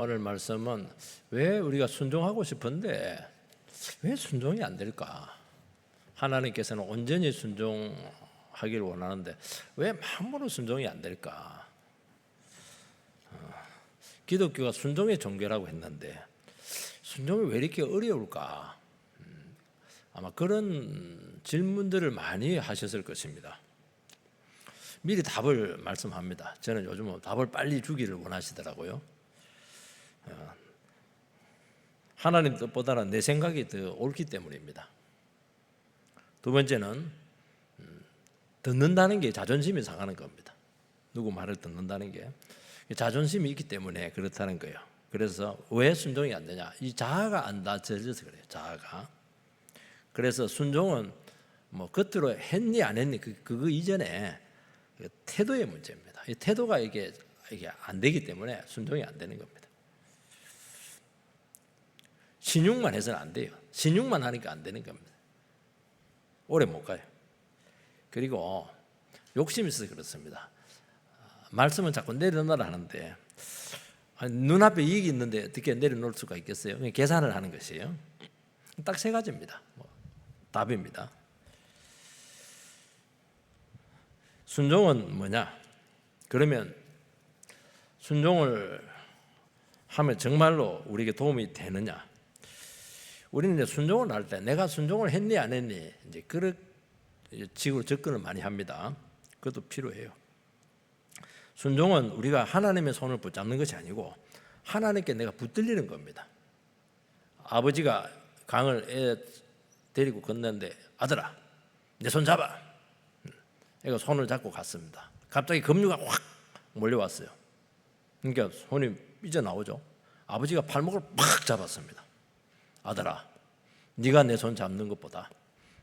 오늘 말씀은 왜 우리가 순종하고 싶은데 왜 순종이 안 될까? 하나님께서는 온전히 순종하기를 원하는데 왜 함부로 순종이 안 될까? 기독교가 순종의 종교라고 했는데 순종이 왜 이렇게 어려울까? 아마 그런 질문들을 많이 하셨을 것입니다. 미리 답을 말씀합니다. 저는 요즘은 답을 빨리 주기를 원하시더라고요. 하나님 뜻보다는 내 생각이 더 옳기 때문입니다. 두 번째는 듣는다는 게 자존심이 상하는 겁니다. 누구 말을 듣는다는 게 자존심이 있기 때문에 그렇다는 거예요. 그래서 왜 순종이 안 되냐? 이 자아가 안 다져져서 그래요. 자아가. 그래서 순종은 뭐 겉으로 했니 안 했니 그거 이전에 태도의 문제입니다. 이 태도가 이게 안 되기 때문에 순종이 안 되는 겁니다. 신용만 해서는 안 돼요. 신용만 하니까 안 되는 겁니다. 오래 못 가요. 그리고 욕심이 있어서 그렇습니다. 말씀은 자꾸 내려놓으라 하는데 눈앞에 이익이 있는데 어떻게 내려놓을 수가 있겠어요? 그냥 계산을 하는 것이에요. 딱 세 가지입니다. 답입니다. 순종은 뭐냐? 그러면 순종을 하면 정말로 우리에게 도움이 되느냐? 우리는 이제 순종을 할 때 내가 순종을 했니 안 했니 이제 그런 식으로 접근을 많이 합니다. 그것도 필요해요. 순종은 우리가 하나님의 손을 붙잡는 것이 아니고 하나님께 내가 붙들리는 겁니다. 아버지가 강을 애 데리고 건너는데 아들아 내 손 잡아. 애가 손을 잡고 갔습니다. 갑자기 급류가 확 몰려왔어요. 그러니까 손이 삐져나오죠. 아버지가 팔목을 팍 잡았습니다. 아들아 네가 내 손 잡는 것보다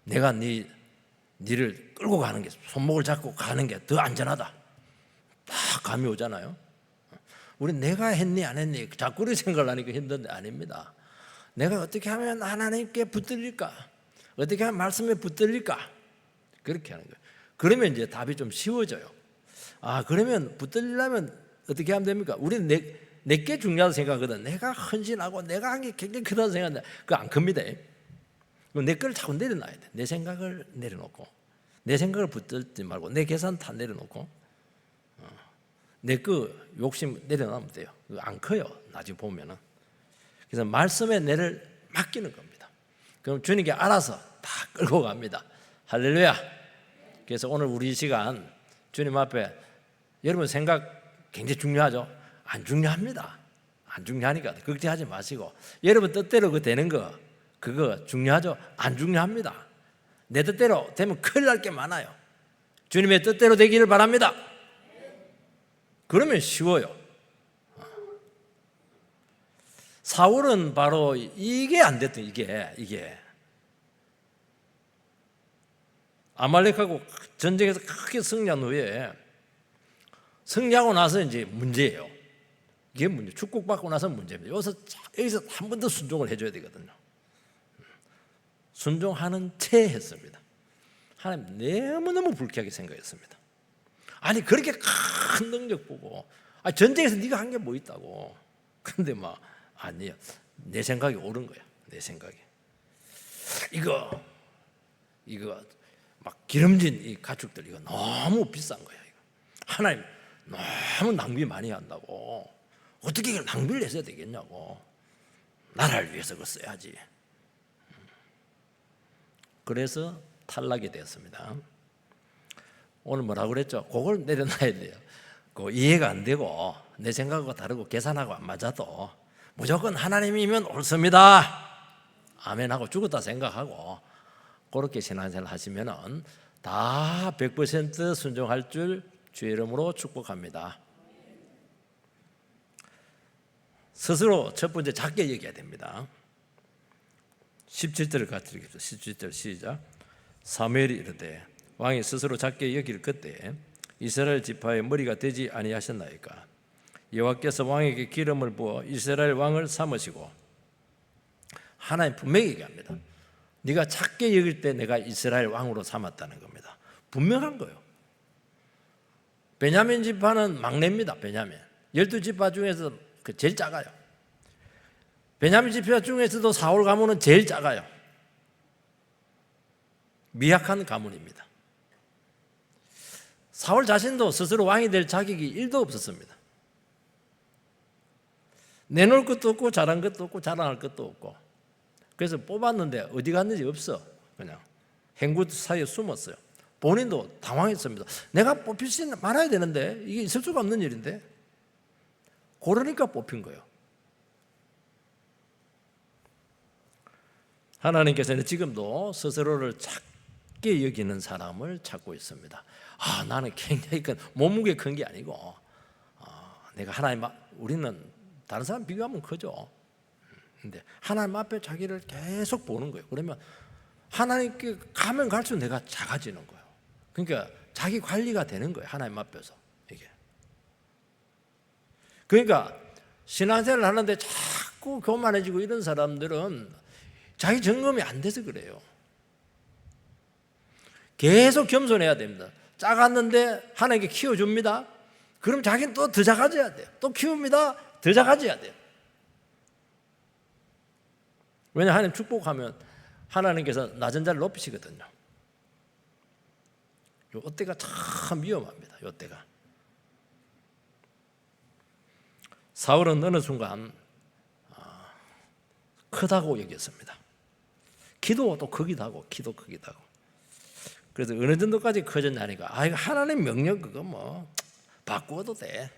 내가 니를 끌고 가는 게 손목을 잡고 가는 게 더 안전하다. 딱 감이 오잖아요. 우리 내가 했니 안 했니 자꾸 그렇게 생각을 하니까 힘든데 아닙니다. 내가 어떻게 하면 하나님께 붙들릴까? 어떻게 하면 말씀에 붙들릴까? 그렇게 하는 거예요. 그러면 이제 답이 좀 쉬워져요. 그러면 붙들리려면 어떻게 하면 됩니까? 우리는 내게 중요하다고 생각하거든. 내가 헌신하고 내가 한 게 굉장히 크다고 생각하는데 그거 안 큽니다. 내 거를 자꾸 내려놔야 돼. 내 생각을 내려놓고 내 생각을 붙들지 말고 내 계산 다 내려놓고 내 거 욕심 내려놓으면 돼요. 그거 안 커요. 나중에 보면은. 그래서 말씀에 내를 맡기는 겁니다. 그럼 주님께 알아서 다 끌고 갑니다. 할렐루야. 그래서 오늘 우리 시간 주님 앞에 여러분 생각 굉장히 중요하죠? 안 중요합니다. 안 중요하니까 걱정하지 마시고 여러분 뜻대로 그 되는 거 그거 중요하죠? 안 중요합니다. 내 뜻대로 되면 큰일 날 게 많아요. 주님의 뜻대로 되기를 바랍니다. 그러면 쉬워요. 사울은 바로 이게 안 됐던 이게 아말렉하고 전쟁에서 크게 승리한 후에 승리하고 나서 이제 문제예요. 이게 문제. 축복받고 나서 문제입니다. 여기서 한 번 더 순종을 해줘야 되거든요. 순종하는 채 했습니다. 하나님 너무너무 불쾌하게 생각했습니다. 아니 그렇게 큰 능력 보고 전쟁에서 네가 한 게 뭐 있다고. 그런데 막 아니에요. 내 생각이 옳은 거야. 내 생각이. 이거 막 기름진 이 가축들 이거 너무 비싼 거야. 이거. 하나님 너무 낭비 많이 한다고. 어떻게 이걸 낭비를 했어야 되겠냐고. 나라를 위해서 그거 써야지. 그래서 탈락이 되었습니다. 오늘 뭐라고 그랬죠? 그걸 내려놔야 돼요. 그 이해가 안 되고 내 생각과 다르고 계산하고 안 맞아도 무조건 하나님이면 옳습니다. 아멘 하고 죽었다 생각하고 그렇게 신앙생활 하시면은 다 100% 순종할 줄 주의 이름으로 축복합니다. 스스로 첫 번째 작게 얘기해야 됩니다. 17절을 같이 읽읍시다. 17절 시작. 사무엘이 이르되 왕이 스스로 작게 여길 그때 이스라엘 지파의 머리가 되지 아니하셨나이까. 여호와께서 왕에게 기름을 부어 이스라엘 왕을 삼으시고 하나님 분명히 얘기합니다. 네가 작게 여길 때 내가 이스라엘 왕으로 삼았다는 겁니다. 분명한 거예요. 베냐민 지파는 막내입니다. 베냐민 12지파 중에서 제일 작아요. 베냐민 지파 중에서도 사울 가문은 제일 작아요. 미약한 가문입니다. 사울 자신도 스스로 왕이 될 자격이 1도 없었습니다. 내놓을 것도 없고 잘한 것도 없고 자랑할 것도 없고, 그래서 뽑았는데 어디 갔는지 없어. 그냥 행구 사이에 숨었어요. 본인도 당황했습니다. 내가 뽑힐 수 말아야 되는데 이게 있을 수가 없는 일인데, 그러니까 뽑힌 거예요. 하나님께서는 지금도 스스로를 작게 여기는 사람을 찾고 있습니다. 나는 굉장히 몸무게 큰 게 아니고, 내가 하나님 우리는 다른 사람 비교하면 크죠. 근데 하나님 앞에 자기를 계속 보는 거예요. 그러면 하나님께 가면 갈수록 내가 작아지는 거예요. 그러니까 자기 관리가 되는 거예요. 하나님 앞에서 이게. 그러니까 신앙생활을 하는데 자꾸 교만해지고 이런 사람들은 자기 점검이 안 돼서 그래요. 계속 겸손해야 됩니다. 작았는데 하나님께 키워줍니다. 그럼 자기는 또 더 작아져야 돼요. 또 키웁니다. 더 작아져야 돼요. 왜냐하면 하나님 축복하면 하나님께서 낮은 자를 높이시거든요. 이때가 참 위험합니다. 이때가. 사울은 어느 순간 크다고 여겼습니다. 기도도 크기도 하고 기도 크기도 하고. 그래서 어느 정도까지 커졌냐니까, 이거 하나님 명령 그거 뭐 바꾸어도 돼.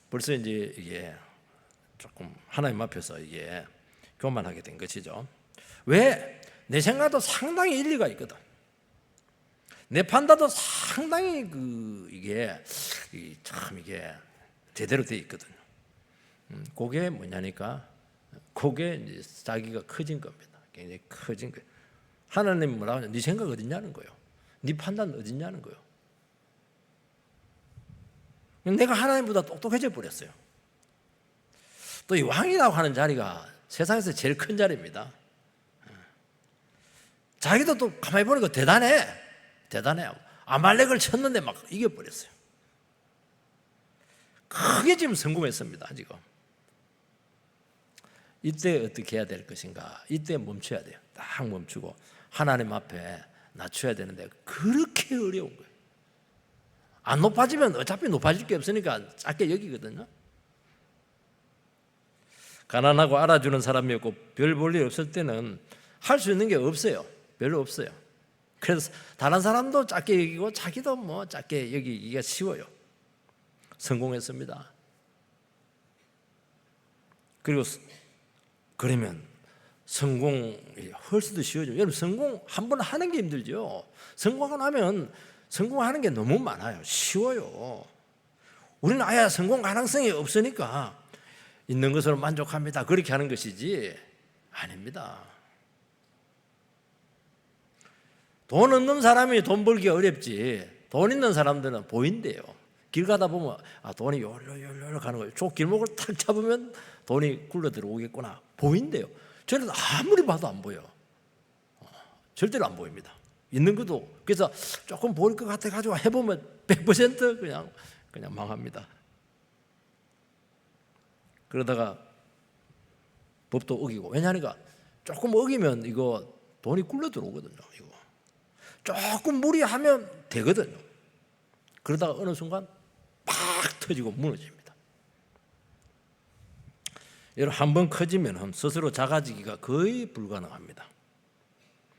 벌써 이제 이게 조금 하나님 앞에서 이게 교만하게 된 것이죠. 왜? 내 생각도 상당히 일리가 있거든. 내 판단도 상당히 이게 참 이게 제대로 돼 있거든요. 그게 뭐냐니까, 그게 이제 자기가 커진 겁니다. 굉장히 커진 거예요. 하나님 뭐라고 하냐? 네 생각 어딨냐는 거예요. 네 판단 어딨냐는 거예요. 내가 하나님보다 똑똑해져 버렸어요. 또 이 왕이라고 하는 자리가 세상에서 제일 큰 자리입니다. 자기도 또 가만히 보니까 대단해. 아말렉을 쳤는데 막 이겨버렸어요. 크게 지금 성공했습니다. 지금. 이때 어떻게 해야 될 것인가? 이때 멈춰야 돼요. 딱 멈추고 하나님 앞에 낮춰야 되는데 그렇게 어려운 거예요. 안 높아지면 어차피 높아질 게 없으니까 작게 여기거든요. 가난하고 알아주는 사람이었고 별 볼 일 없을 때는 할 수 있는 게 없어요. 별로 없어요. 그래서 다른 사람도 작게 여기고 자기도 뭐 작게 여기기가 쉬워요. 성공했습니다. 그리고 그러면 성공이 훨씬 더 쉬워져요. 여러분, 성공 한 번 하는 게 힘들죠. 성공하면 성공하는 게 너무 많아요. 쉬워요. 우리는 아예 성공 가능성이 없으니까 있는 것으로 만족합니다. 그렇게 하는 것이지 아닙니다. 돈 없는 사람이 돈 벌기 어렵지, 돈 있는 사람들은 보인대요. 길 가다 보면 돈이 요로 가는 거예요. 저 길목을 탁 잡으면 돈이 굴러 들어오겠구나, 보인대요. 저는 아무리 봐도 안 보여. 절대로 안 보입니다. 있는 것도. 그래서 조금 보일 것 같아 가지고 해보면 100% 그냥 망합니다. 그러다가 법도 어기고. 왜냐하니까 조금 어기면 이거 돈이 굴러 들어오거든요. 이거 조금 무리하면 되거든요. 그러다가 어느 순간 팍 터지고 무너집니다. 여러분, 한번 커지면 스스로 작아지기가 거의 불가능합니다.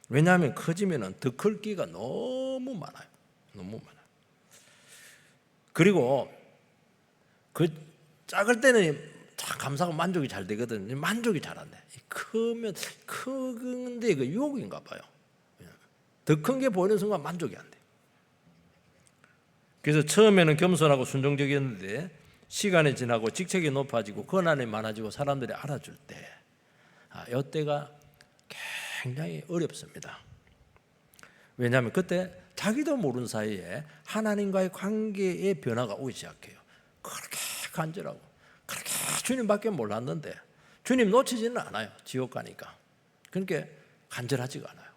왜냐하면 커지면 더 클 기가 너무 많아요. 너무 많아요. 그리고 그 작을 때는 참 감사하고 만족이 잘 되거든요. 만족이 잘 안 돼. 크면 크근데 그 유혹인가 봐요. 더 큰 게 보이는 순간 만족이 안 돼. 그래서 처음에는 겸손하고 순종적이었는데 시간이 지나고 직책이 높아지고 권한이 많아지고 사람들이 알아줄 때, 이때가 굉장히 어렵습니다. 왜냐하면 그때 자기도 모르는 사이에 하나님과의 관계의 변화가 오기 시작해요. 그렇게 간절하고 그렇게 주님밖에 몰랐는데 주님 놓치지는 않아요. 지옥 가니까. 그러니까 간절하지가 않아요.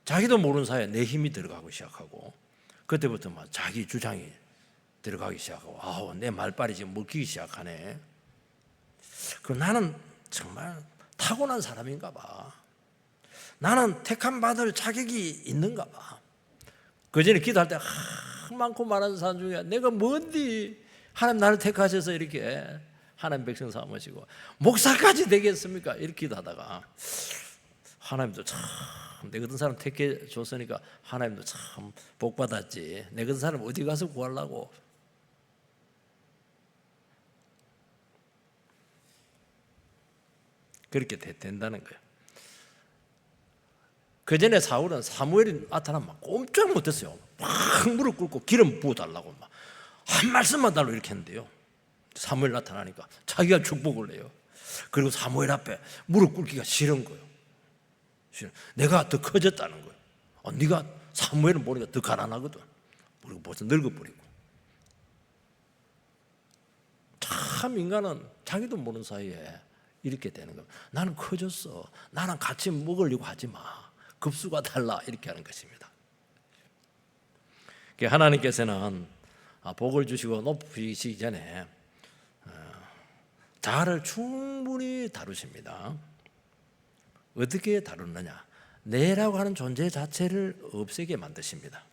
자기도 모르는 사이에 내 힘이 들어가고 시작하고, 그때부터 막 자기 주장이 들어가기 시작하고, 내 말빨이 지금 먹히기 시작하네. 그럼 나는 정말 타고난 사람인가 봐. 나는 택함 받을 자격이 있는가 봐. 그 전에 기도할 때 많고 많은 사람 중에 내가 뭔디 하나님 나를 택하셔서 이렇게 하나님 백성 삼으시고 목사까지 되겠습니까? 이렇게 기도하다가 하나님도 참 내 같은 사람 택해 줬으니까 하나님도 참 복 받았지. 내 같은 사람 어디 가서 구하려고. 그렇게 된다는 거예요. 그 전에 사울은 사무엘이 나타나면 꼼짝 못했어요. 막 무릎 꿇고 기름 부어달라고 막 한 말씀만 달라고 이렇게 했는데요. 사무엘 나타나니까 자기가 축복을 해요. 그리고 사무엘 앞에 무릎 꿇기가 싫은 거예요. 내가 더 커졌다는 거예요. 네가 사무엘은 보니까 더 가난하거든. 그리고 벌써 늙어버리고. 참 인간은 자기도 모르는 사이에 이렇게 되는 거예요. 나는 커졌어. 나랑 같이 먹으려고 하지 마. 급수가 달라. 이렇게 하는 것입니다. 하나님께서는 복을 주시고 높이시기 전에 자아를 충분히 다루십니다. 어떻게 다루느냐? 내라고 하는 존재 자체를 없애게 만드십니다.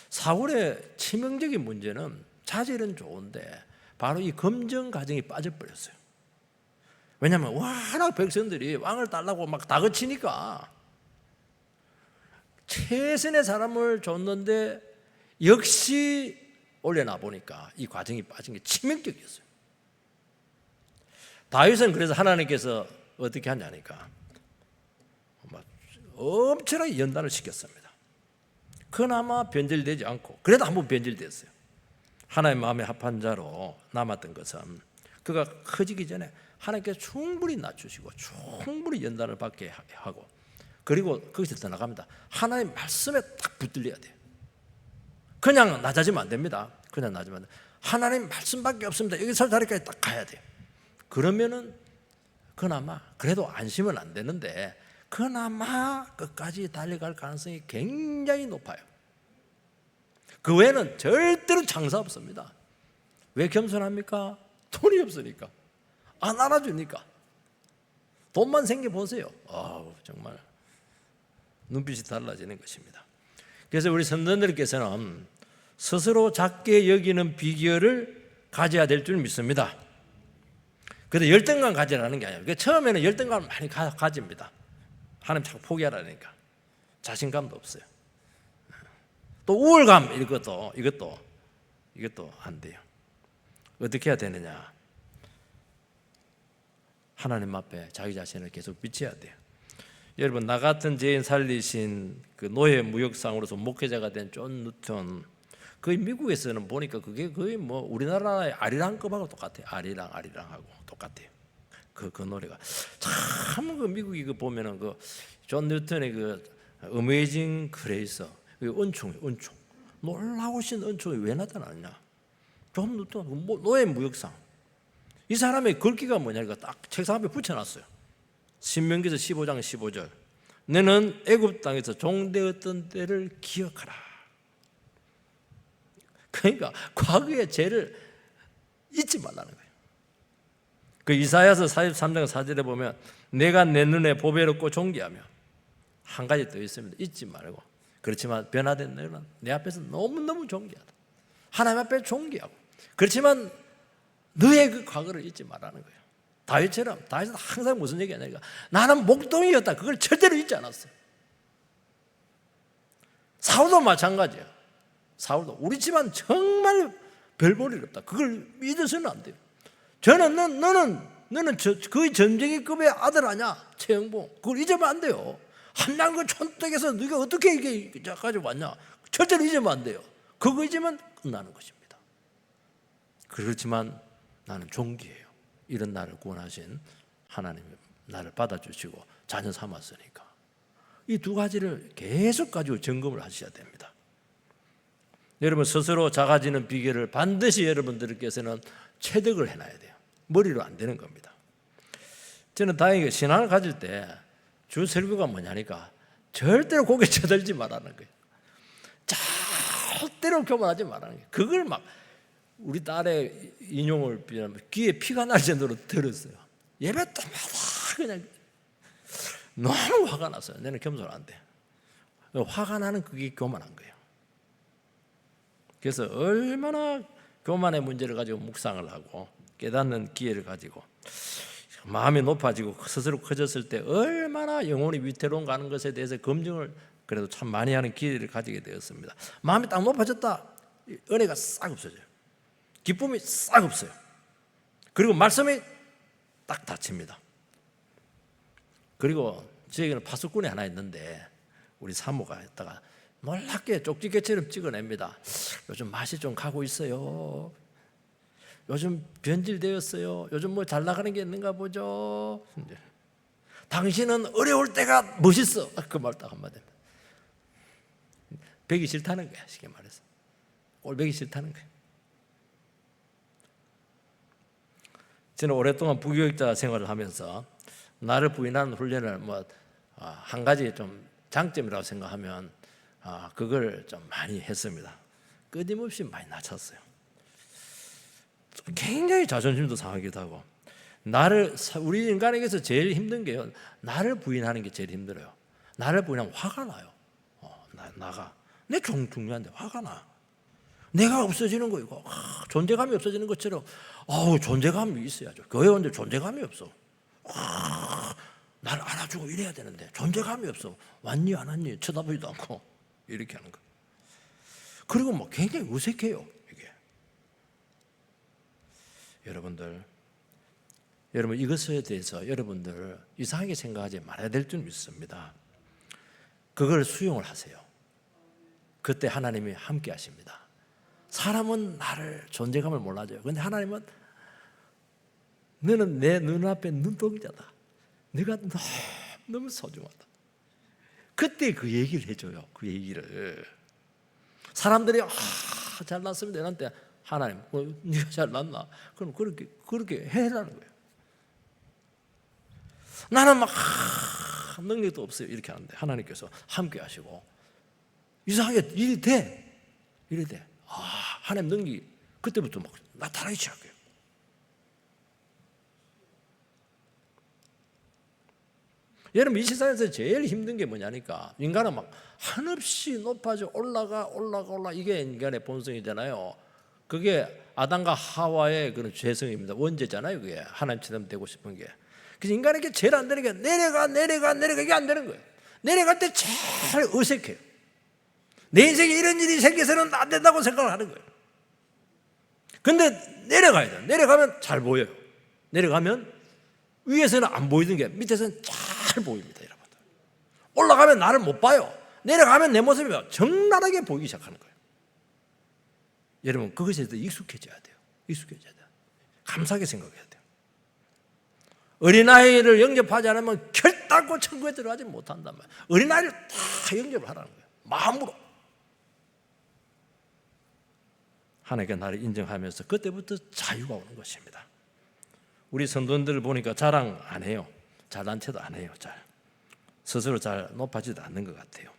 사울의 치명적인 문제는 자질은 좋은데 바로 이 검증 과정이 빠져버렸어요. 왜냐하면 워낙 백성들이 왕을 달라고 막 다그치니까 최선의 사람을 줬는데 역시 올려놔 보니까 이 과정이 빠진 게 치명적이었어요. 다윗은 그래서 하나님께서 어떻게 하냐니까 엄청나게 연단을 시켰습니다. 그나마 변질되지 않고 그래도 한번 변질됐어요. 하나님 마음에 합한 자로 남았던 것은 그가 커지기 전에 하나님께서 충분히 낮추시고 충분히 연단을 받게 하고 그리고 거기서 떠나갑니다. 하나님 말씀에 딱 붙들려야 돼요. 그냥 낮아지면 안 됩니다. 그냥 낮으면 안 돼요. 하나님 말씀밖에 없습니다. 여기 설 자리까지 딱 가야 돼요. 그러면은 그나마 그래도 안심은 안 되는데 그나마 끝까지 달려갈 가능성이 굉장히 높아요. 그 외에는 절대로 장사 없습니다. 왜 겸손합니까? 돈이 없으니까. 안 알아주니까. 돈만 생겨보세요. 정말 눈빛이 달라지는 것입니다. 그래서 우리 선전들께서는 스스로 작게 여기는 비결을 가져야 될 줄 믿습니다. 그런데 열등감 가지라는 게 아니에요. 처음에는 열등감을 많이 가집니다. 하나님 자꾸 포기하라니까. 자신감도 없어요. 또 우월감 이것도 안 돼요. 어떻게 해야 되느냐? 하나님 앞에 자기 자신을 계속 비춰야 돼요. 여러분 나 같은 죄인 살리신 그 노예 무역상으로서 목회자가 된 존 누턴 거의 미국에서는 보니까 그게 거의 뭐 우리나라의 아리랑급하고 똑같아요. 아리랑하고 똑같아요. 그 노래가 참 그 미국이 그 보면은 그 존 뉴턴의 그 어메이징 그레이스 은총 놀라우신 은총이 왜 나타나느냐? 존 뉴턴 노예 무역상 이 사람의 글귀가 뭐냐니까 딱 책상 앞에 붙여놨어요. 신명기서 15장 15절 너는 애굽 땅에서 종되었던 때를 기억하라. 그러니까 과거의 죄를 잊지 말라는 거예요. 그 이사야서 43장 4절에 보면 내가 내 눈에 보배롭고 존귀하며 한 가지 더 있습니다. 잊지 말고 그렇지만 변화된 너는 내 앞에서 너무너무 존귀하다. 하나님 앞에 존귀하고 그렇지만 너의 그 과거를 잊지 말라는 거예요. 다윗은 항상 무슨 얘기하냐니까 나는 목동이었다. 그걸 절대로 잊지 않았어요. 사울도 마찬가지야. 사울도 우리 집안 정말 별 볼일 없다. 그걸 믿어서는 안 돼요. 너는 거의 전쟁이급의 아들 아니야. 최영봉. 그걸 잊으면 안 돼요. 한양 그 촌댁에서 네가 어떻게 이게 가지고 왔냐. 절대로 잊으면 안 돼요. 그거 잊으면 끝나는 것입니다. 그렇지만 나는 존귀해요. 이런 나를 구원하신 하나님이 나를 받아주시고 자녀 삼았으니까 이 두 가지를 계속 가지고 점검을 하셔야 됩니다. 여러분 스스로 작아지는 비결을 반드시 여러분들께서는 체득을 해놔야 돼요. 머리로 안 되는 겁니다. 저는 다행히 신앙을 가질 때 주 설교가 뭐냐니까 절대로 고개 쳐들지 말라는 거예요. 절대로 교만하지 말라는 거예요. 그걸 막 우리 딸의 인용을 비하면 귀에 피가 날 정도로 들었어요. 예배 때마다 그냥 너무 화가 났어요. 내는 겸손 안 돼. 화가 나는 그게 교만한 거예요. 그래서 얼마나 교만의 문제를 가지고 묵상을 하고 깨닫는 기회를 가지고 마음이 높아지고 스스로 커졌을 때 얼마나 영혼이 위태로운 가는 것에 대해서 검증을 그래도 참 많이 하는 기회를 가지게 되었습니다. 마음이 딱 높아졌다. 은혜가 싹 없어져요. 기쁨이 싹 없어요. 그리고 말씀이 딱 닫힙니다. 그리고 저에게는 파수꾼이 하나 있는데 우리 사모가 했다가 놀랍게 쪽지게처럼 찍어냅니다. 요즘 맛이 좀 가고 있어요. 요즘 변질되었어요. 요즘 뭐 잘 나가는 게 있는가 보죠. 당신은 어려울 때가 멋있어. 그 말 딱 한마디. 배기 싫다는 거야. 쉽게 말해서. 꼴배기 싫다는 거야. 저는 오랫동안 부교육자 생활을 하면서 나를 부인하는 훈련을 한 가지 좀 장점이라고 생각하면 그걸 좀 많이 했습니다. 끊임없이 많이 낮췄어요. 굉장히 자존심도 상하기도 하고 우리 인간에게서 제일 힘든 게요. 나를 부인하는 게 제일 힘들어요. 나를 부인하면 화가 나요. 나가 내 중요한데 화가 나. 내가 없어지는 거 이거 존재감이 없어지는 것처럼 존재감이 있어야죠. 교회 오는데 존재감이 없어. 날 알아주고 이래야 되는데 존재감이 없어. 왔니 안 왔니 쳐다보지도 않고 이렇게 하는 거. 그리고 굉장히 어색해요. 이게 여러분 이것에 대해서 여러분들 이상하게 생각하지 말아야 될 줄 믿습니다. 그걸 수용을 하세요. 그때 하나님이 함께 하십니다. 사람은 나를 존재감을 몰라줘요. 그런데 하나님은 너는 내 눈앞에 눈동자다. 네가 너무 소중하다. 그때 그 얘기를 해줘요. 그 얘기를. 사람들이 잘났습니다. 이런데 하나님, 네가 잘났나? 그럼 그렇게 해라는 거예요. 나는 능력도 없어요. 이렇게 하는데 하나님께서 함께 하시고 이상하게 일이 돼. 하나님 능력이 그때부터 나타나기 시작해요. 여러분 이 세상에서 제일 힘든 게 뭐냐니까 인간은 한없이 높아져 올라가 이게 인간의 본성이잖아요. 그게 아담과 하와의 그런 죄성입니다. 원죄잖아요. 그게 하나님처럼 되고 싶은 게. 그래서 인간에게 제일 안 되는 게 내려가 이게 안 되는 거예요. 내려갈 때 제일 어색해요. 내 인생에 이런 일이 생겨서는 안 된다고 생각을 하는 거예요. 근데 내려가야 돼요. 내려가면 잘 보여요. 내려가면 위에서는 안 보이던 게 밑에서는 잘 보입니다. 여러분들. 올라가면 나를 못 봐요. 내려가면 내 모습이 적나라하게 보이기 시작하는 거예요. 여러분 그것에 대해서 익숙해져야 돼요. 감사하게 생각해야 돼요. 어린아이를 영접하지 않으면 결단코 천국에 들어가지 못한단 말이에요. 어린아이를 다 영접을 하라는 거예요. 마음으로. 하나님께 나를 인정하면서 그때부터 자유가 오는 것입니다. 우리 성도님들 보니까 자랑 안 해요. 잘난 체도 안 해요. 스스로 잘 높아지도 않는 것 같아요.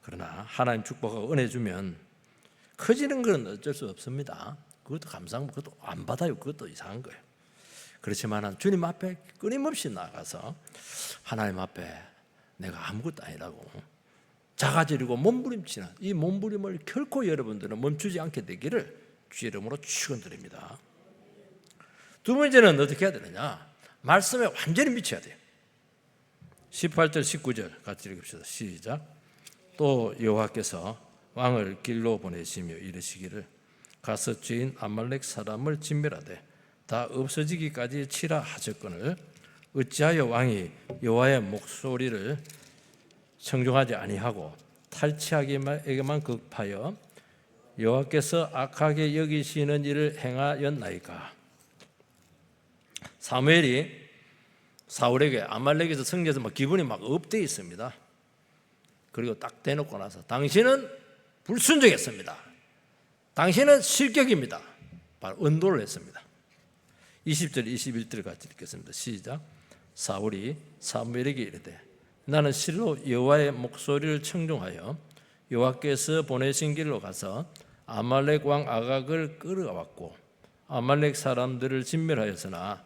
그러나 하나님 축복하고 은혜 주면 커지는 건 어쩔 수 없습니다. 그것도 감사한 그것도 안 받아요. 그것도 이상한 거예요. 그렇지만 주님 앞에 끊임없이 나가서 하나님 앞에 내가 아무것도 아니라고 작아지려고 몸부림치는 이 몸부림을 결코 여러분들은 멈추지 않게 되기를 주의 이름으로 축원드립니다. 두 번째는 어떻게 해야 되느냐? 말씀에 완전히 미쳐야 돼요. 18절 19절 같이 읽읍시다. 시작. 또 여호와께서 왕을 길로 보내시며 이르시기를 가서 죄인 아말렉 사람을 진멸하되 다 없어지기까지 치라 하셨거늘 어찌하여 왕이 여호와의 목소리를 청종하지 아니하고 탈취하기에만 급하여 여호와께서 악하게 여기시는 일을 행하였나이까. 사무엘이 사울에게 아말렉에서 승리해서 기분이 업돼 있습니다. 그리고 딱 대놓고 나서 당신은 불순종했습니다. 당신은 실격입니다. 바로 언도를 했습니다. 20절 21절 같이 읽겠습니다. 시작. 사울이 사무엘에게 이르되 나는 실로 여호와의 목소리를 청종하여 여호와께서 보내신 길로 가서 아말렉 왕 아각을 끌어왔고 아말렉 사람들을 진멸하였으나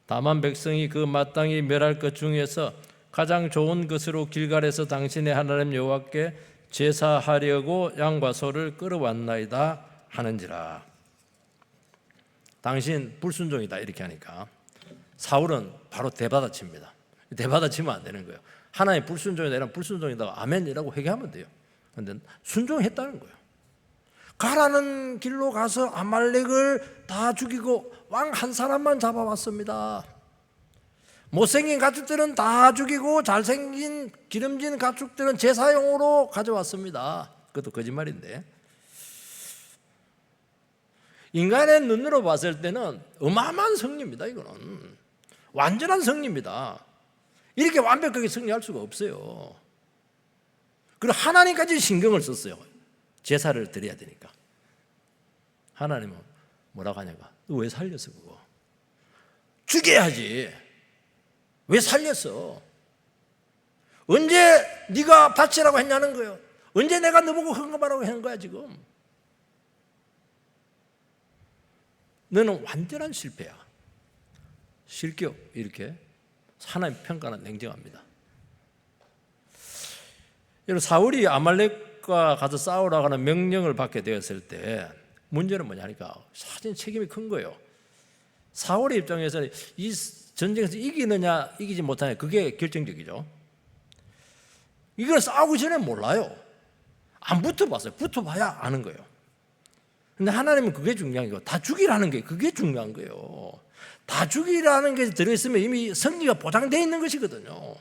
다만 백성이 그 마땅히 멸할 것 중에서 가장 좋은 것으로 길갈에서 당신의 하나님 여호와께 제사하려고 양과 소를 끌어왔나이다 하는지라. 당신 불순종이다 이렇게 하니까 사울은 바로 대받아칩니다. 대받아치면 안 되는 거예요. 하나님 불순종이다 이러면 불순종이다 아멘이라고 회개하면 돼요. 그런데 순종했다는 거예요. 가라는 길로 가서 아말렉을 다 죽이고 왕 한 사람만 잡아왔습니다. 못생긴 가축들은 다 죽이고 잘생긴 기름진 가축들은 제사용으로 가져왔습니다. 그것도 거짓말인데, 인간의 눈으로 봤을 때는 어마어마한 승리입니다. 이거는 완전한 승리입니다. 이렇게 완벽하게 승리할 수가 없어요. 그리고 하나님까지 신경을 썼어요. 제사를 드려야 되니까. 하나님은 뭐라고 하냐가, 너 왜 살렸어 그거? 죽여야지. 왜 살렸어? 언제 네가 바치라고 했냐는 거예요. 언제 내가 너보고 헌금하라고 한 거야 지금? 너는 완전한 실패야. 실격. 이렇게 하나님 평가는 냉정합니다. 여러분, 사울이 아말렉과 가서 싸우라고 하는 명령을 받게 되었을 때 문제는 뭐냐니까 사실 책임이 큰 거예요. 사울의 입장에서는 이 전쟁에서 이기느냐 이기지 못하느냐 그게 결정적이죠. 이걸 싸우기 전에 몰라요. 안 붙어봤어요. 붙어봐야 아는 거예요. 근데 하나님은 그게 중요한 거예요. 다 죽이라는 게 그게 중요한 거예요. 다 죽이라는 게 들어있으면 이미 승리가 보장되어 있는 것이거든요.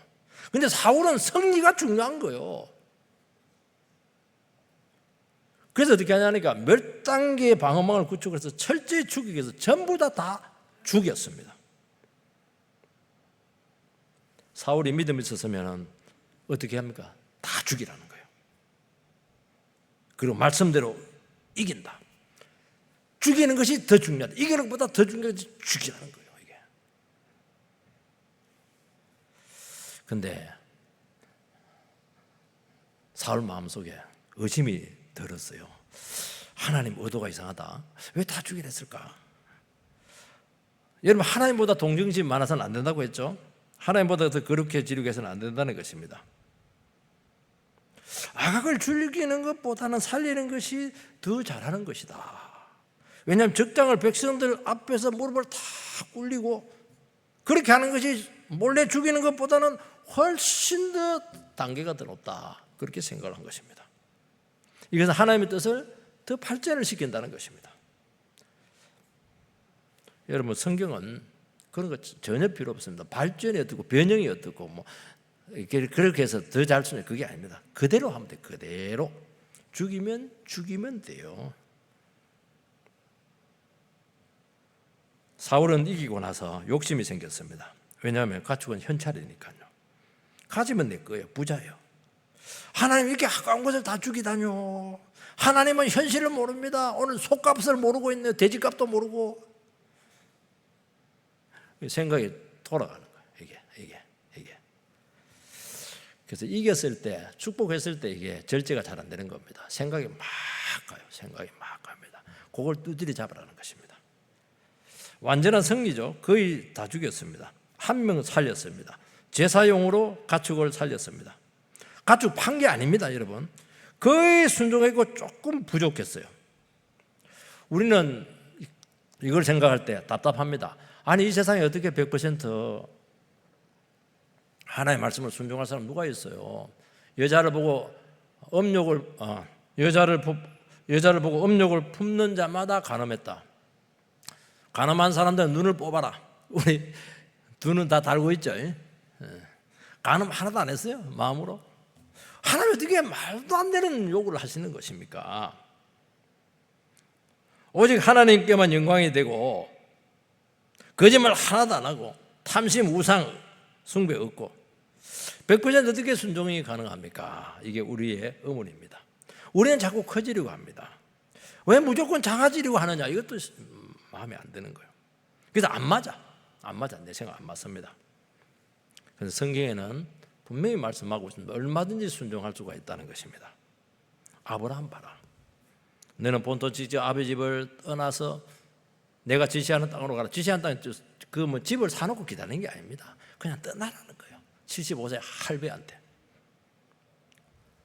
근데 사울은 승리가 중요한 거예요. 그래서 어떻게 하냐니까 몇 단계의 방어망을 구축해서 철저히 죽이기 위해서 전부 다 죽였습니다. 사울이 믿음이 있었으면 어떻게 합니까? 다 죽이라는 거예요. 그리고 말씀대로 이긴다. 죽이는 것이 더 중요하다. 이기는 것보다 더 중요한 것이 죽이라는 거예요. 이게. 근데 사울 마음속에 의심이 들었어요. 하나님 의도가 이상하다. 왜 다 죽이라 했을까? 여러분, 하나님보다 동정심이 많아서는 안 된다고 했죠? 하나님보다 더 거룩해지려고 해서는 안 된다는 것입니다. 아각을 죽이는 것보다는 살리는 것이 더 잘하는 것이다. 왜냐하면 적장을 백성들 앞에서 무릎을 다 꿇리고 그렇게 하는 것이 몰래 죽이는 것보다는 훨씬 더 단계가 더 높다. 그렇게 생각을 한 것입니다. 이것은 하나님의 뜻을 더 발전을 시킨다는 것입니다. 여러분, 성경은 그런 거 전혀 필요 없습니다. 발전이 어떻고 변형이 어떻고 뭐 그렇게 해서 더 잘 쓰는 그게 아닙니다. 그대로 하면 돼요. 그대로 죽이면 돼요. 사울은 이기고 나서 욕심이 생겼습니다. 왜냐하면 가축은 현찰이니까요. 가지면 내 거예요. 부자예요. 하나님 이렇게 가까운 것을 다 죽이다뇨. 하나님은 현실을 모릅니다. 오늘 속값을 모르고 있네요. 돼지값도 모르고. 생각이 돌아가는 거예요. 이게. 그래서 이겼을 때, 축복했을 때 이게 절제가 잘 안 되는 겁니다. 생각이 막 가요. 생각이 막 갑니다. 그걸 두드리 잡으라는 것입니다. 완전한 승리죠. 거의 다 죽였습니다. 한 명 살렸습니다. 제사용으로 가축을 살렸습니다. 가축 판 게 아닙니다, 여러분. 거의 순종했고 조금 부족했어요. 우리는 이걸 생각할 때 답답합니다. 아니, 이 세상에 어떻게 100% 하나님의 말씀을 순종할 사람 누가 있어요? 여자를 보고 여자를 보고 음욕을 품는 자마다 간음했다. 간음한 사람들은 눈을 뽑아라. 우리 두 눈 다 달고 있죠. 간음 하나도 안 했어요, 마음으로. 하나님 어떻게 말도 안 되는 욕을 하시는 것입니까? 오직 하나님께만 영광이 되고 거짓말 하나도 안 하고 탐심, 우상, 숭배 없고 100% 어떻게 순종이 가능합니까? 이게 우리의 의문입니다. 우리는 자꾸 커지려고 합니다. 왜 무조건 작아지려고 하느냐? 이것도 마음에 안 드는 거예요. 그래서 안 맞아. 내 생각 안 맞습니다. 그래서 성경에는 분명히 말씀하고 있습니다. 얼마든지 순종할 수가 있다는 것입니다. 아브라함 봐라. 너는 본토 지지 아버지 집을 떠나서 내가 지시하는 땅으로 가라. 지시하는 땅 그 집을 사놓고 기다리는 게 아닙니다. 그냥 떠나라는 거예요. 75세 할배한테.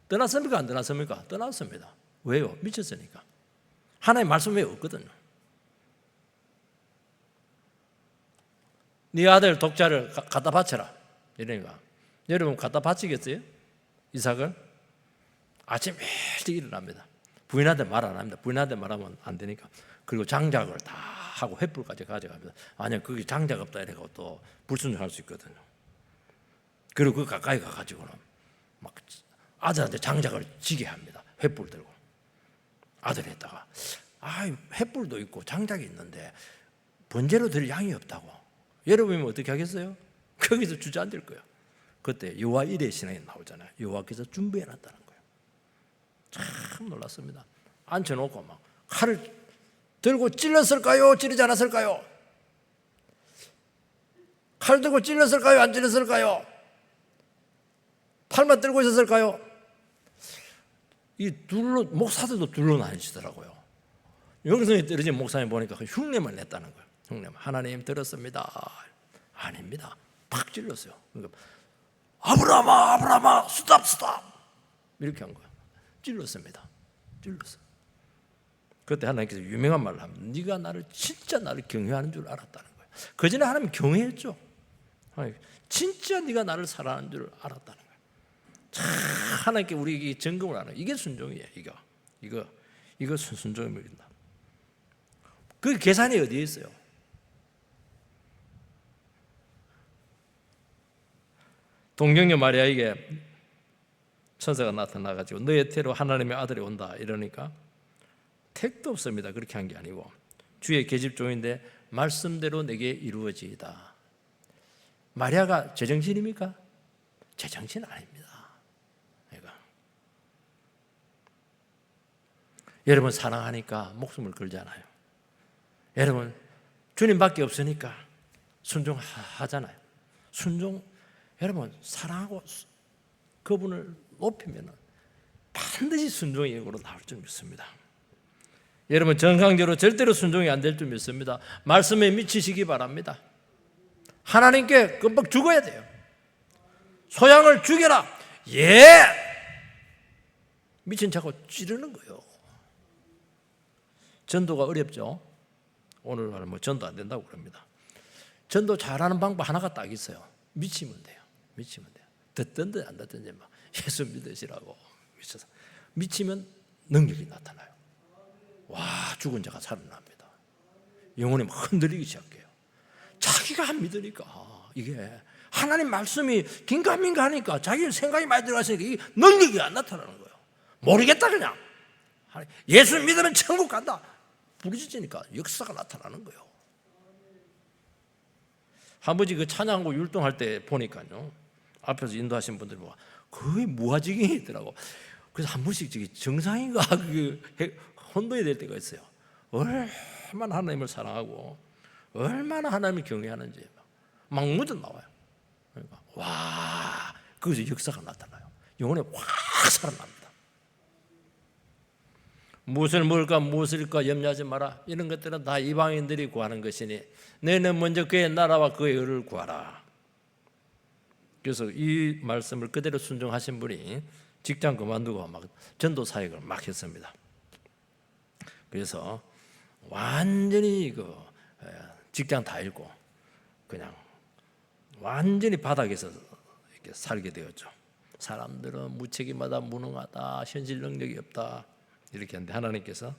떠났습니까? 안 떠났습니까? 떠났습니다. 왜요? 미쳤으니까. 하나님 말씀 외에 없거든요. 네 아들 독자를 갖다 바쳐라. 이러니까 여러분 갖다 바치겠어요? 이삭을? 아침 일찍 일어납니다. 부인한테 말 안 합니다. 부인한테 말하면 안 되니까. 그리고 장작을 다 하고 횃불까지 가져갑니다. 만약 거기 장작 없다 이래고 또 불순종할 수 있거든요. 그리고 그 가까이 가가지고는 막 아들한테 장작을 지게 합니다. 횃불 들고. 아들이 했다가 횃불도 있고 장작이 있는데 번제로 드릴 양이 없다고. 여러분이면 어떻게 하겠어요? 거기서 주저앉을 거예요. 그때 여호와 일의 신앙이 나오잖아요. 여호와께서 준비해 놨다는 거예요. 참 놀랐습니다. 앉혀놓고 막 칼을 들고 찔렀을까요? 찌르지 않았을까요? 칼 들고 찔렀을까요? 안 찔렀을까요? 팔만 들고 있었을까요? 이 목사들도 둘로 나뉘시더라고요. 영성이 떨어진 목사님 보니까 그 흉내만 냈다는 거예요. 흉내만. 하나님 들었습니다. 아닙니다. 팍 찔렀어요. 그러니까 아브라함아 스탑 이렇게 한 거예요. 찔렀습니다. 찔렀어요. 그때 하나님께서 유명한 말을 합니다. 네가 진짜 나를 경외하는 줄 알았다는 거예요. 그전에 하나님 경외했죠. 진짜 네가 나를 사랑하는 줄 알았다는 거예요. 참 하나님께 우리에게 점검을 하는 이게 순종이에요. 이거 순종입니다. 그 계산이 어디에 있어요? 동정녀 마리아에게 천사가 나타나가지고 너의 태로 하나님의 아들이 온다 이러니까 택도 없습니다. 그렇게 한 게 아니고 주의 계집종인데 말씀대로 내게 이루어지이다. 마리아가 제정신입니까? 제정신 아닙니다. 여러분 사랑하니까 목숨을 걸잖아요. 여러분 주님밖에 없으니까 순종하잖아요. 여러분 사랑하고 그분을 높이면 반드시 순종의 영으로 나올 줄 믿습니다. 여러분 정상적으로 절대로 순종이 안 될 줄 믿습니다. 말씀에 미치시기 바랍니다. 하나님께 금방 죽어야 돼요. 소양을 죽여라. 예! 미친 자고 찌르는 거예요. 전도가 어렵죠. 오늘날 전도 안 된다고 그럽니다. 전도 잘하는 방법 하나가 딱 있어요. 미치면 돼요. 듣든지 안 듣든지 막 예수 믿으시라고 미쳐서 미치면 능력이 나타나요. 와, 죽은 자가 살아납니다. 영혼이 막 흔들리기 시작해요. 자기가 안 믿으니까 이게 하나님 말씀이 긴가민가 하니까 자기 생각이 많이 들어가시니까 이 능력이 안 나타나는 거예요. 모르겠다 그냥. 예수 믿으면 천국 간다. 부르짖으니까 역사가 나타나는 거예요. 한 번씩 그 찬양하고 율동할 때 보니까요. 앞에서 인도하신 분들이 뭐 거의 무아지경이 있더라고. 그래서 한 번씩 정상인가 혼돈이 될 때가 있어요. 얼마나 하나님을 사랑하고 얼마나 하나님을 경외하는지 막 묻어 나와요. 그러니까 와, 거기서 역사가 나타나요. 영혼에 확 살아납니다. 무엇을 먹을까 무엇일까 염려하지 마라. 이런 것들은 다 이방인들이 구하는 것이니 너희는 먼저 그의 나라와 그의 의를 구하라. 그래서 이 말씀을 그대로 순종하신 분이 직장 그만두고 막 전도 사역을 막 했습니다. 그래서 완전히 직장 다 잃고 그냥 완전히 바닥에서 이렇게 살게 되었죠. 사람들은 무책임하다, 무능하다, 현실 능력이 없다 이렇게 하는데 하나님께서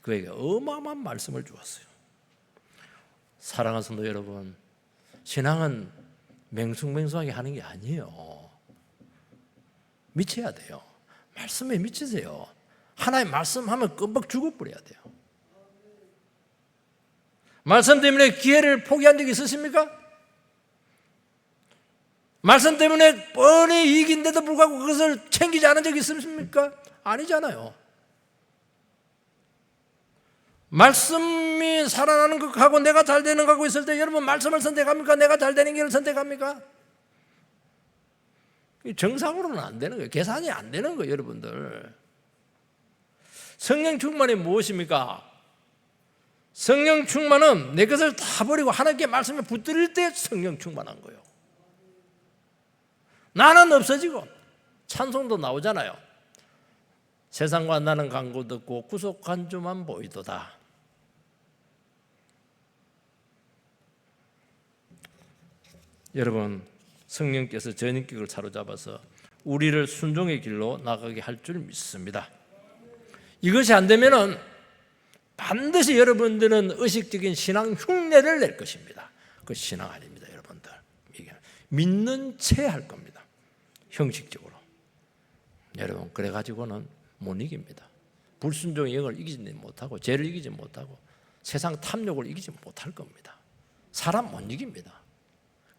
그에게 어마어마한 말씀을 주었어요. 사랑하는 성도 여러분, 신앙은 맹숭맹숭하게 하는 게 아니에요. 미쳐야 돼요. 말씀에 미치세요. 하나님 말씀하면 끔뻑 죽어버려야 돼요. 말씀 때문에 기회를 포기한 적이 있으십니까? 말씀 때문에 뻔히 이긴데도 불구하고 그것을 챙기지 않은 적이 있습니까? 아니잖아요. 말씀이 살아나는 것하고 내가 잘 되는 것하고 있을 때 여러분 말씀을 선택합니까? 내가 잘 되는 길을 선택합니까? 정상으로는 안 되는 거예요. 계산이 안 되는 거예요, 여러분들. 성령 충만이 무엇입니까? 성령 충만은 내 것을 다 버리고 하나님께 말씀에 붙들릴 때 성령 충만한 거예요. 나는 없어지고 찬송도 나오잖아요. 세상과 나는 간고 듣고 구속한 주만 보이도다. 여러분, 성령께서 전인격을 사로잡아서 우리를 순종의 길로 나가게 할 줄 믿습니다. 이것이 안 되면은 반드시 여러분들은 의식적인 신앙 흉내를 낼 것입니다. 그 신앙 아닙니다, 여러분들. 이게 믿는 채 할 겁니다. 형식적으로. 여러분, 그래가지고는 못 이깁니다. 불순종의 영을 이기지 못하고 죄를 이기지 못하고 세상 탐욕을 이기지 못할 겁니다. 사람 못 이깁니다.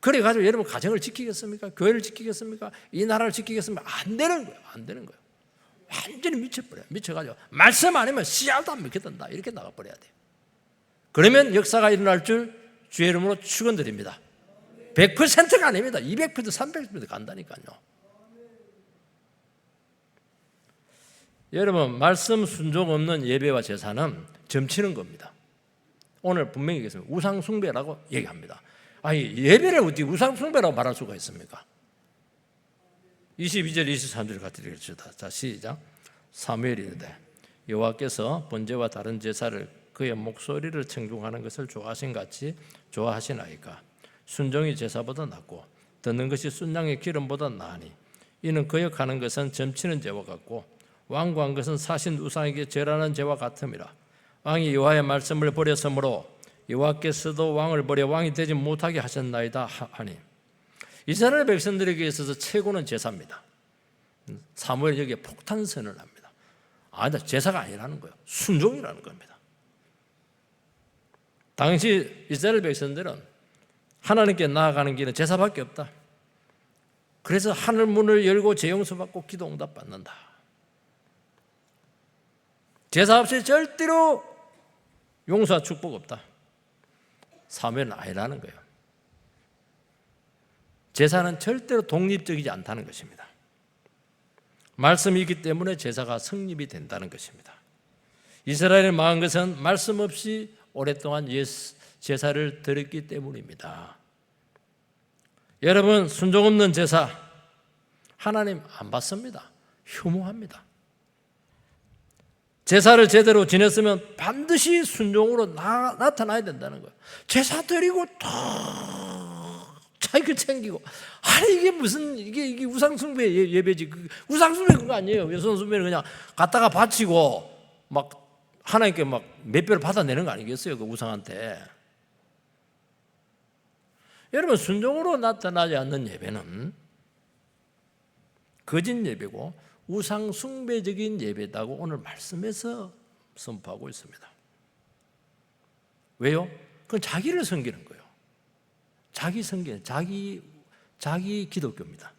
그래가지고 여러분 가정을 지키겠습니까? 교회를 지키겠습니까? 이 나라를 지키겠습니까? 안 되는 거예요. 안 되는 거예요. 완전히 미쳐버려요. 미쳐가지고 말씀 아니면 씨알도 안 먹혀든다. 이렇게 나가버려야 돼요. 그러면 역사가 일어날 줄 주의 이름으로 축원드립니다. 100%가 아닙니다. 200%, 300% 간다니까요. 여러분, 말씀 순종 없는 예배와 제사는 점치는 겁니다. 오늘 분명히 얘기했습니다. 우상 숭배라고 얘기합니다. 아니, 예배를 어떻게 우상 숭배라고 말할 수가 있습니까? 22절 23절 같이 읽읍시다. 자, 시작. 사무엘이 이르되 여호와께서 번제와 다른 제사를 그의 목소리를 청중하는 것을 좋아하신 같이 좋아하시나이까. 순종이 제사보다 낫고 듣는 것이 순양의 기름보다 나으니 이는 거역하는 것은 점치는 죄와 같고 완고한 것은 사신 우상에게 절하는 죄와 같음이라. 왕이 여호와의 말씀을 버렸으므로 여호와께서도 왕을 버려 왕이 되지 못하게 하셨나이다 하니. 이스라엘 백성들에게 있어서 최고는 제사입니다. 사무엘 여기에 폭탄 선언을 합니다. 아니다, 제사가 아니라는 거예요. 순종이라는 겁니다. 당시 이스라엘 백성들은 하나님께 나아가는 길은 제사밖에 없다. 그래서 하늘 문을 열고 재용서 받고 기도 응답 받는다. 제사 없이 절대로 용서와 축복 없다. 사무엘은 아니라는 거예요. 제사는 절대로 독립적이지 않다는 것입니다. 말씀이 있기 때문에 제사가 성립이 된다는 것입니다. 이스라엘이 망한 것은 말씀 없이 오랫동안 제사를 드렸기 때문입니다. 여러분, 순종 없는 제사 하나님 안 받습니다. 혐오합니다. 제사를 제대로 지냈으면 반드시 순종으로 나타나야 된다는 거예요. 제사 드리고 자기 챙기고, 아니 이게 무슨 이게 우상숭배 예배지. 우상숭배 그거 아니에요. 우상숭배는 그냥 갖다가 바치고 막 하나님께 막 몇 배를 받아내는 거 아니겠어요? 그 우상한테. 여러분, 순종으로 나타나지 않는 예배는 거짓 예배고 우상숭배적인 예배다고 오늘 말씀에서 선포하고 있습니다. 왜요? 그건 자기를 섬기는 거예요. 자기 섬기는, 자기 기독교입니다.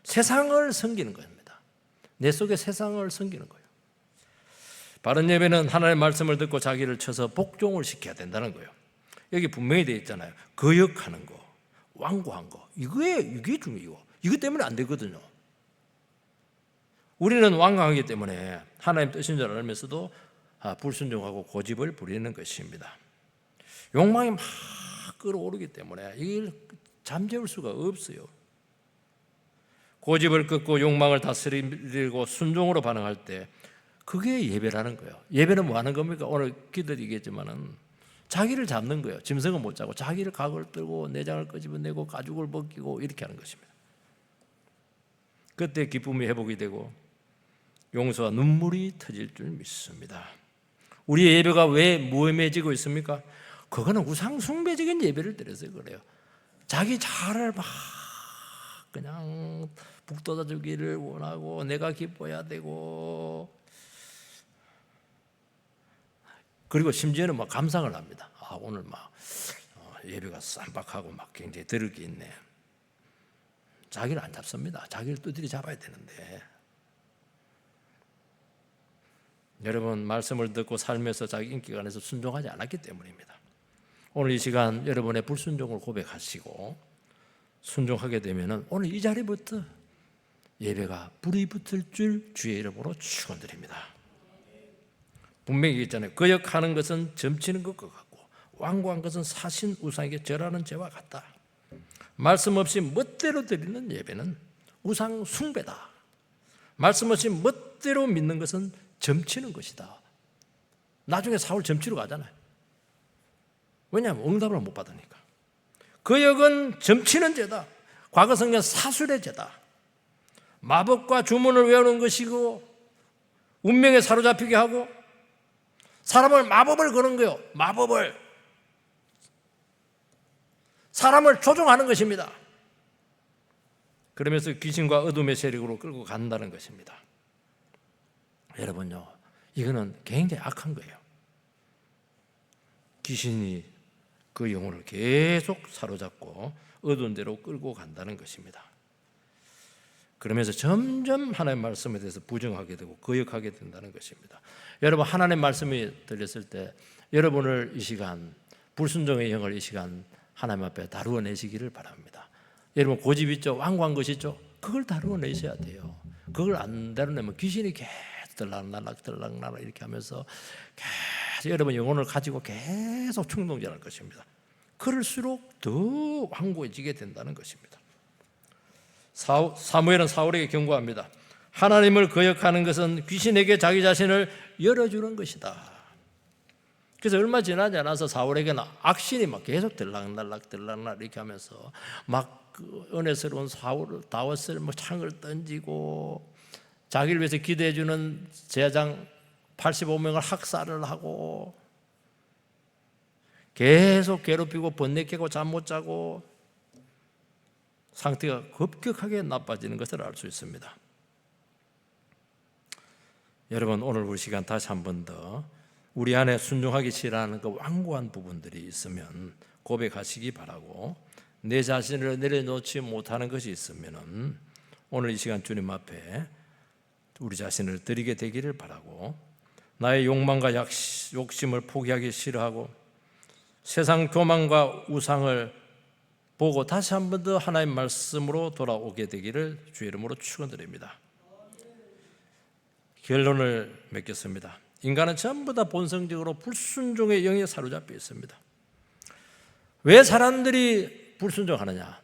세상을 섬기는 겁니다. 내 속에 세상을 섬기는 거예요. 바른 예배는 하나님의 말씀을 듣고 자기를 쳐서 복종을 시켜야 된다는 거예요. 여기 분명히 되어 있잖아요. 거역하는 거, 완고한 거, 이게 중요해요. 이것 때문에 안 되거든요. 우리는 완강하기 때문에 하나님 뜻인 줄 알면서도 불순종하고 고집을 부리는 것입니다. 욕망이 막 끌어오르기 때문에 이걸 잠재울 수가 없어요. 고집을 끊고 욕망을 다스리고 순종으로 반응할 때 그게 예배라는 거예요. 예배는 뭐 하는 겁니까? 오늘 기도드리겠지만은 자기를 잡는 거예요. 짐승은 못 잡고 자기를 각을 들고 내장을 끄집어내고 가죽을 벗기고 이렇게 하는 것입니다. 그때 기쁨이 회복이 되고 용서와 눈물이 터질 줄 믿습니다. 우리의 예배가 왜 무의미해지고 있습니까? 그거는 우상숭배적인 예배를 드려서 그래요. 자기 자아를 막 그냥 북돋아 주기를 원하고 내가 기뻐야 되고, 그리고 심지어는 막 감상을 합니다. 오늘 막 예배가 쌈박하고 막 굉장히 들을 게 있네. 자기를 안 잡습니다. 자기를 두드려 잡아야 되는데. 여러분, 말씀을 듣고 살면서 자기 인격안에서 순종하지 않았기 때문입니다. 오늘 이 시간 여러분의 불순종을 고백하시고 순종하게 되면 오늘 이 자리부터 예배가 불이 붙을 줄 주의 이름으로 축원드립니다. 분명히 있잖아요. 거역하는 것은 점치는 것과 같고 완고한 것은 사신 우상에게 절하는 죄와 같다. 말씀 없이 멋대로 드리는 예배는 우상 숭배다. 말씀 없이 멋대로 믿는 것은 점치는 것이다. 나중에 사울 점치러 가잖아요. 왜냐하면 응답을 못 받으니까. 거역은 점치는 죄다. 과거 성경 사술의 죄다. 마법과 주문을 외우는 것이고 운명에 사로잡히게 하고 사람을 마법을 거는 거예요. 마법을. 사람을 조종하는 것입니다. 그러면서 귀신과 어둠의 세력으로 끌고 간다는 것입니다. 여러분요, 이거는 굉장히 악한 거예요. 귀신이 그 영혼을 계속 사로잡고 어두운 데로 끌고 간다는 것입니다. 그러면서 점점 하나님의 말씀에 대해서 부정하게 되고 거역하게 된다는 것입니다. 여러분, 하나님의 말씀이 들렸을 때 여러분을 이 시간, 불순종의 영을 이 시간 하나님 앞에 다루어내시기를 바랍니다. 여러분, 고집 있죠? 완고한 것이 있죠? 그걸 다루어내셔야 돼요. 그걸 안 다루내면 귀신이 계속 들락날락 이렇게 하면서 계속 여러분 영혼을 가지고 계속 충동질할 것입니다. 그럴수록 더 완고해지게 된다는 것입니다. 사무엘은 사울에게 경고합니다. 하나님을 거역하는 것은 귀신에게 자기 자신을 열어주는 것이다. 그래서 얼마 지나지 않아서 사울에게는 악신이 막 계속 들락날락 이렇게 하면서 막 그 은혜스러운 다윗을 뭐 창을 던지고 자기를 위해서 기도해주는 제사장 85명을 학살을 하고 계속 괴롭히고 번뇌케고 잠 못 자고 상태가 급격하게 나빠지는 것을 알 수 있습니다. 여러분, 오늘 우리 시간 다시 한 번 더 우리 안에 순종하기 싫어하는 그 완고한 부분들이 있으면 고백하시기 바라고, 내 자신을 내려놓지 못하는 것이 있으면 오늘 이 시간 주님 앞에 우리 자신을 드리게 되기를 바라고, 나의 욕망과 욕심을 포기하기 싫어하고 세상 교만과 우상을 보고 다시 한 번 더 하나님의 말씀으로 돌아오게 되기를 주의 이름으로 축원드립니다. 결론을 맺겠습니다. 인간은 전부 다 본성적으로 불순종의 영에 사로잡혀 있습니다. 왜 사람들이 불순종하느냐?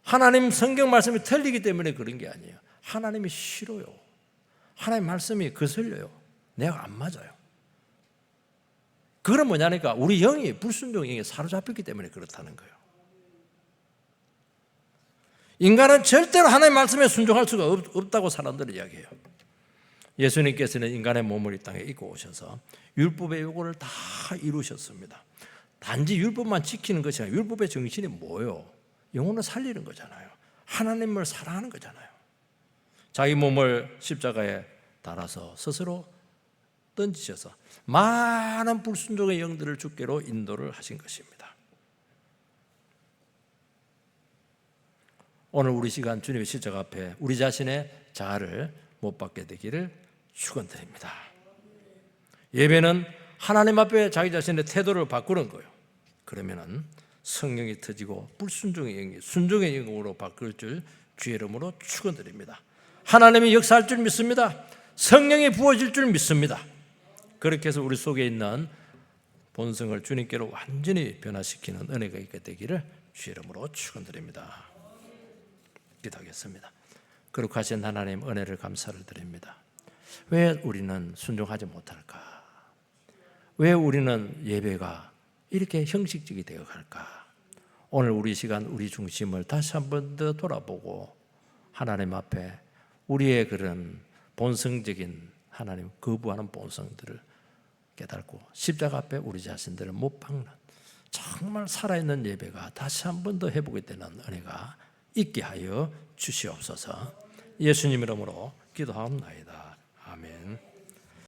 하나님 성경 말씀이 틀리기 때문에 그런 게 아니에요. 하나님이 싫어요. 하나님 말씀이 거슬려요. 내가 안 맞아요. 그건 뭐냐니까 우리 영이 불순종 영에 사로잡혔기 때문에 그렇다는 거예요. 인간은 절대로 하나님 말씀에 순종할 수가 없다고 사람들은 이야기해요. 예수님께서는 인간의 몸을 이 땅에 입고 오셔서 율법의 요구를 다 이루셨습니다. 단지 율법만 지키는 것이 아니라 율법의 정신이 뭐예요? 영혼을 살리는 거잖아요. 하나님을 사랑하는 거잖아요. 자기 몸을 십자가에 달아서 스스로 던지셔서 많은 불순종의 영들을 주께로 인도를 하신 것입니다. 오늘 우리 시간 주님의 십자가 앞에 우리 자신의 자아를 못 받게 되기를 축원드립니다. 예배는 하나님 앞에 자기 자신의 태도를 바꾸는 거예요. 그러면은 성령이 터지고 불순종의 영이 순종의 영으로 바꿀 줄 주의 이름으로 축원드립니다. 하나님이 역사할 줄 믿습니다. 성령이 부어질 줄 믿습니다. 그렇게 해서 우리 속에 있는 본성을 주님께로 완전히 변화시키는 은혜가 있게 되기를 주의 이름으로 축원드립니다. 기도하겠습니다. 거룩하신 하나님, 은혜를 감사를 드립니다. 왜 우리는 순종하지 못할까? 왜 우리는 예배가 이렇게 형식적이 되어 갈까? 오늘 우리 시간 우리 중심을 다시 한 번 더 돌아보고 하나님 앞에 우리의 그런 본성적인 하나님 거부하는 본성들을 깨닫고 십자가 앞에 우리 자신들을 못 박는 정말 살아있는 예배가 다시 한 번 더 해보게 되는 은혜가 있게 하여 주시옵소서. 예수님 이름으로 기도하옵나이다. 아멘.